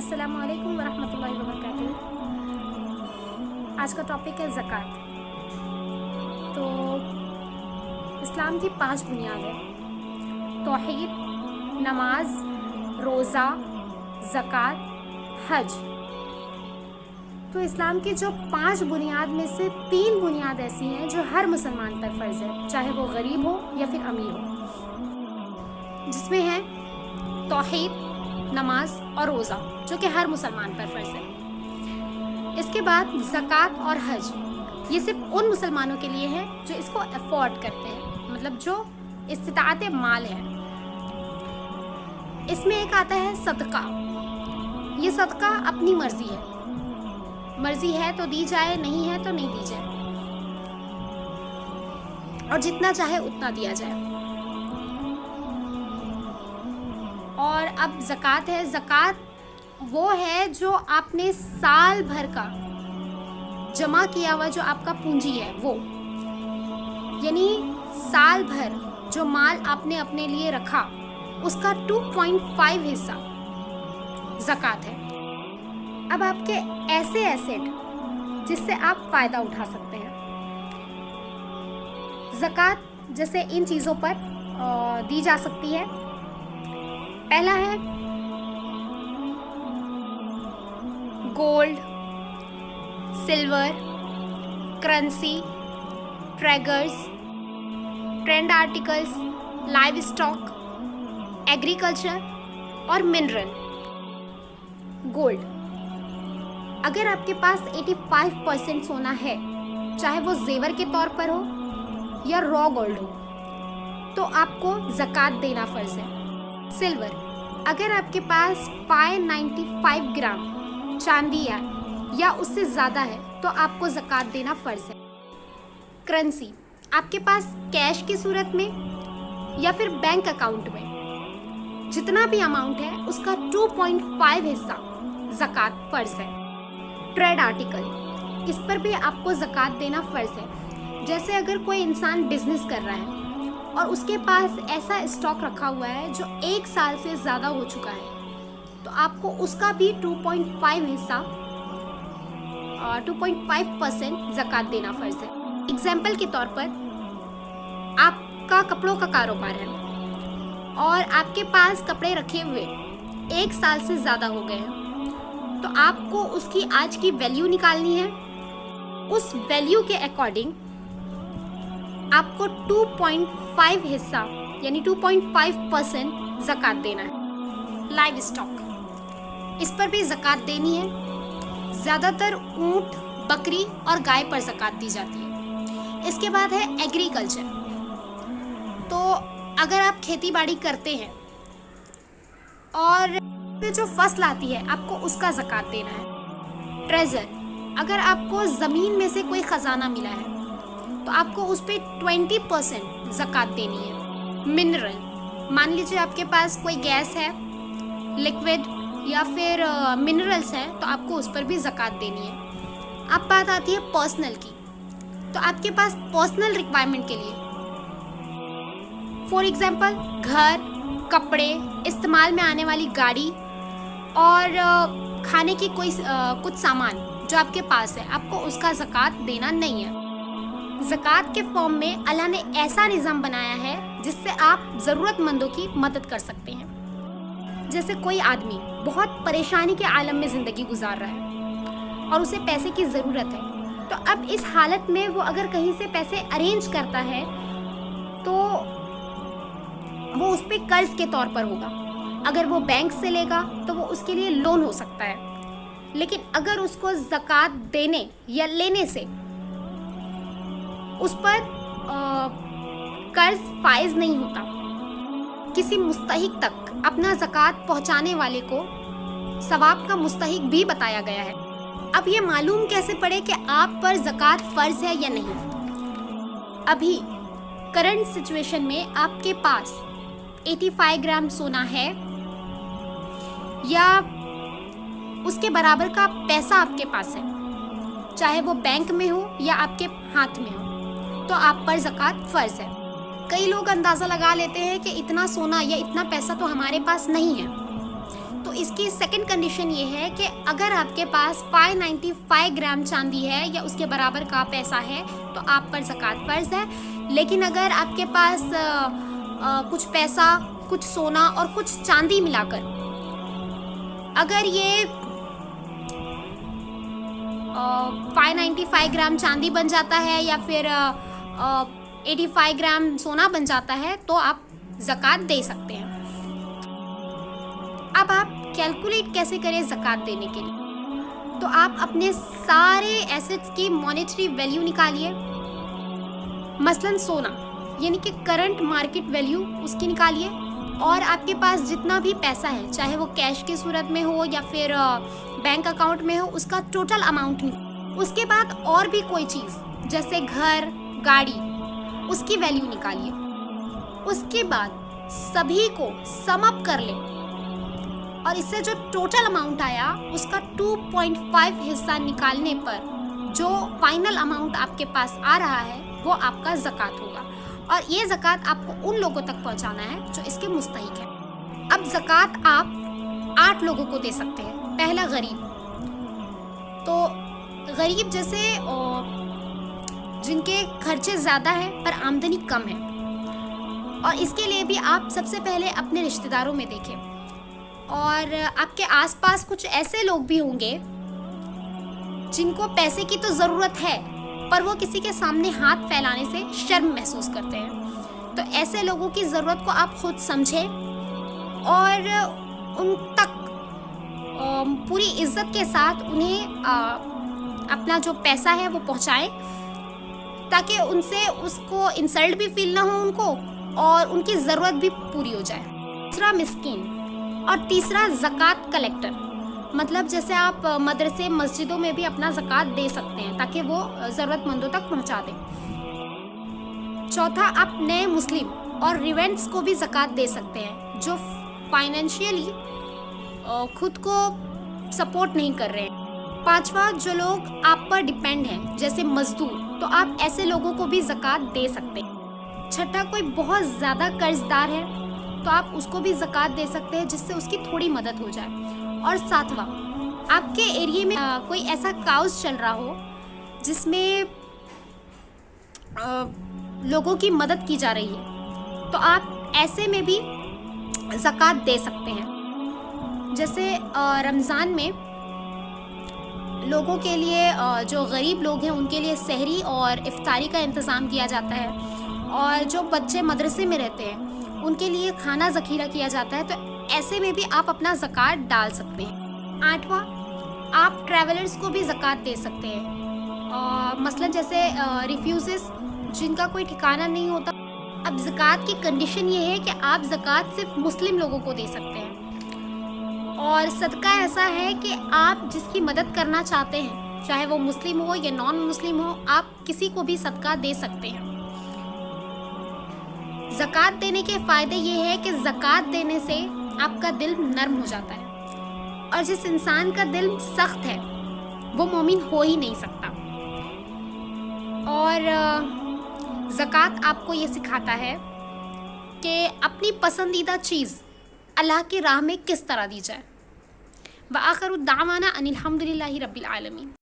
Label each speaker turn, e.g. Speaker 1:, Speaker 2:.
Speaker 1: अस्सलामु अलैकुम वरहमतुल्लाहि वबरकातुहू। आज का टॉपिक है ज़कात। तो इस्लाम की 5 बुनियाद है: तौहीद, नमाज, रोज़ा, ज़कात, हज। तो इस्लाम की जो 5 बुनियाद में से 3 बुनियाद ऐसी हैं जो हर मुसलमान पर फ़र्ज़ है, चाहे वो गरीब हो या फिर अमीर हो, जिसमें है तौहीद, नमाज और रोज़ा, जो कि हर मुसलमान पर फ़र्ज़ है। इसके बाद ज़कात और हज, ये सिर्फ उन मुसलमानों के लिए है जो इसको अफोर्ड करते हैं, मतलब जो इस्तिताअत माल है। इसमें एक आता है सदका। ये सदका अपनी मर्ज़ी है तो दी जाए, नहीं है तो नहीं दी जाए, और जितना चाहे उतना दिया जाए। और अब ज़कात है। ज़कात वो है जो आपने साल भर का जमा किया हुआ जो आपका पूंजी है, वो यानी साल भर जो माल आपने अपने लिए रखा, उसका 2.5 हिस्सा ज़कात है। अब आपके ऐसे एसेट जिससे आप फ़ायदा उठा सकते हैं, ज़कात जैसे इन चीज़ों पर दी जा सकती है। पहला है गोल्ड, सिल्वर, करेंसी, ट्रेगर्स, trend articles, livestock, agriculture और मिनरल। गोल्ड, अगर आपके पास 85% सोना है, चाहे वो जेवर के तौर पर हो या रॉ गोल्ड हो, तो आपको ज़कात देना फ़र्ज़ है। सिल्वर, अगर आपके पास 595 ग्राम चांदी है या उससे ज़्यादा है, तो आपको ज़कात देना फ़र्ज़ है। करेंसी, आपके पास कैश की सूरत में या फिर बैंक अकाउंट में जितना भी अमाउंट है, उसका 2.5 हिस्सा ज़कात फ़र्ज़ है। ट्रेड आर्टिकल, इस पर भी आपको ज़कात देना फ़र्ज़ है। जैसे अगर कोई इंसान बिजनेस कर रहा है और उसके पास ऐसा स्टॉक रखा हुआ है जो 1 साल से ज़्यादा हो चुका है, तो आपको उसका भी 2.5 हिस्सा 2.5% ज़कात देना फ़र्ज़ है। एग्जाम्पल के तौर पर, आपका कपड़ों का कारोबार है और आपके पास कपड़े रखे हुए 1 साल से ज़्यादा हो गए हैं, तो आपको उसकी आज की वैल्यू निकालनी है। उस वैल्यू के अकॉर्डिंग आपको 2.5 हिस्सा यानी 2.5% ज़कात देना है। लाइव स्टॉक, इस पर भी ज़कात देनी है। ज़्यादातर ऊँट, बकरी और गाय पर ज़कात दी जाती है। इसके बाद है एग्रीकल्चर। तो अगर आप खेती बाड़ी करते हैं और जो फसल आती है, आपको उसका ज़कात देना है। ट्रेजर, अगर आपको ज़मीन में से कोई ख़जाना मिला है, तो आपको उस पर 20% ज़कात देनी है। मिनरल, मान लीजिए आपके पास कोई गैस है, लिक्विड या फिर मिनरल्स हैं, तो आपको उस पर भी ज़कात देनी है। अब बात आती है पर्सनल की। तो आपके पास पर्सनल रिक्वायरमेंट के लिए, फॉर एग्जांपल घर, कपड़े, इस्तेमाल में आने वाली गाड़ी और खाने की कोई कुछ सामान जो आपके पास है, आपको उसका ज़कात देना नहीं है। ज़कात के फॉर्म में अल्लाह ने ऐसा निज़ाम बनाया है जिससे आप ज़रूरतमंदों की मदद कर सकते हैं। जैसे कोई आदमी बहुत परेशानी के आलम में ज़िंदगी गुजार रहा है और उसे पैसे की ज़रूरत है, तो अब इस हालत में वो अगर कहीं से पैसे अरेंज करता है, तो वो उस पर कर्ज़ के तौर पर होगा। अगर वो बैंक से लेगा तो वो उसके लिए लोन हो सकता है, लेकिन अगर उसको ज़कात देने या लेने से उस पर कर्ज फाइज नहीं होता, किसी मुस्तहिक तक अपना ज़कात पहुंचाने वाले को सवाब का मुस्तहिक भी बताया गया है। अब ये मालूम कैसे पड़े कि आप पर ज़कात फ़र्ज़ है या नहीं? अभी करंट सिचुएशन में आपके पास 85 ग्राम सोना है या उसके बराबर का पैसा आपके पास है, चाहे वो बैंक में हो या आपके हाथ में हो, तो आप पर ज़कात फ़र्ज़ है। कई लोग अंदाज़ा लगा लेते हैं कि इतना सोना या इतना पैसा तो हमारे पास नहीं है, तो इसकी सेकंड कंडीशन ये है कि अगर आपके पास 595 ग्राम चांदी है या उसके बराबर का पैसा है तो आप पर ज़कात फ़र्ज़ है। लेकिन अगर आपके पास कुछ पैसा, कुछ सोना और कुछ चांदी मिलाकर अगर ये 595 ग्राम चांदी बन जाता है या फिर 85 ग्राम सोना बन जाता है तो आप ज़कात दे सकते हैं। अब आप कैलकुलेट कैसे करें ज़कात देने के लिए? तो आप अपने सारे एसेट्स की मॉनेटरी वैल्यू निकालिए। मसलन सोना यानी कि करंट मार्केट वैल्यू उसकी निकालिए, और आपके पास जितना भी पैसा है, चाहे वो कैश की सूरत में हो या फिर बैंक अकाउंट में हो, उसका टोटल अमाउंट निकालिए। उसके बाद और भी कोई चीज़ जैसे घर, गाड़ी, उसकी वैल्यू निकालिए। उसके बाद सभी को सम अप कर लें और इससे जो टोटल अमाउंट आया उसका 2.5 हिस्सा निकालने पर जो फाइनल अमाउंट आपके पास आ रहा है वो आपका ज़कात होगा। और ये ज़कात आपको उन लोगों तक पहुंचाना है जो इसके मुस्तहिक हैं। अब ज़कात आप 8 लोगों को दे सकते हैं। पहला गरीब, तो गरीब जैसे जिनके खर्चे ज़्यादा हैं पर आमदनी कम है, और इसके लिए भी आप सबसे पहले अपने रिश्तेदारों में देखें, और आपके आसपास कुछ ऐसे लोग भी होंगे जिनको पैसे की तो ज़रूरत है पर वो किसी के सामने हाथ फैलाने से शर्म महसूस करते हैं। तो ऐसे लोगों की ज़रूरत को आप खुद समझें और उन तक पूरी इज्जत के साथ उन्हें अपना जो पैसा है वो पहुंचाएं, ताकि उनसे उसको इंसल्ट भी फील ना हो उनको और उनकी ज़रूरत भी पूरी हो जाए। दूसरा मिस्कीन, और तीसरा ज़कात कलेक्टर, मतलब जैसे आप मदरसे मस्जिदों में भी अपना ज़कात दे सकते हैं ताकि वो ज़रूरतमंदों तक पहुंचा दें। चौथा, आप नए मुस्लिम और रिवेंट्स को भी ज़कात दे सकते हैं जो फाइनेंशियली खुद को सपोर्ट नहीं कर रहे हैं। पांचवा, जो लोग आप पर डिपेंड हैं जैसे मजदूर, तो आप ऐसे लोगों को भी ज़कात दे सकते हैं। छठा, कोई बहुत ज़्यादा कर्जदार है तो आप उसको भी ज़कात दे सकते हैं जिससे उसकी थोड़ी मदद हो जाए। और सातवां, आपके एरिया में कोई ऐसा काउस चल रहा हो जिसमें लोगों की मदद की जा रही है तो आप ऐसे में भी ज़कात दे सकते हैं। जैसे रमज़ान में लोगों के लिए, जो गरीब लोग हैं उनके लिए सहरी और इफ्तारी का इंतज़ाम किया जाता है, और जो बच्चे मदरसे में रहते हैं उनके लिए खाना ज़खीरा किया जाता है, तो ऐसे में भी आप अपना ज़कात डाल सकते हैं। आठवां, आप ट्रैवलर्स को भी ज़कात दे सकते हैं, मसलन जैसे रिफ्यूज़िस जिनका कोई ठिकाना नहीं होता। अब ज़कात की कंडीशन ये है कि आप ज़कात सिर्फ मुस्लिम लोगों को दे सकते हैं, और सदका ऐसा है कि आप जिसकी मदद करना चाहते हैं, चाहे वो मुस्लिम हो या नॉन मुस्लिम हो, आप किसी को भी सदका दे सकते हैं। ज़कात देने के फ़ायदे ये है कि ज़कात देने से आपका दिल नर्म हो जाता है, और जिस इंसान का दिल सख्त है वो मोमिन हो ही नहीं सकता। और ज़कात आपको ये सिखाता है कि अपनी पसंदीदा चीज़ अल्लाह की राह में किस तरह दी जाए। व आखिरु दावाना अनिल हम्दुलिल्लाहि रब्बिल आलमीन।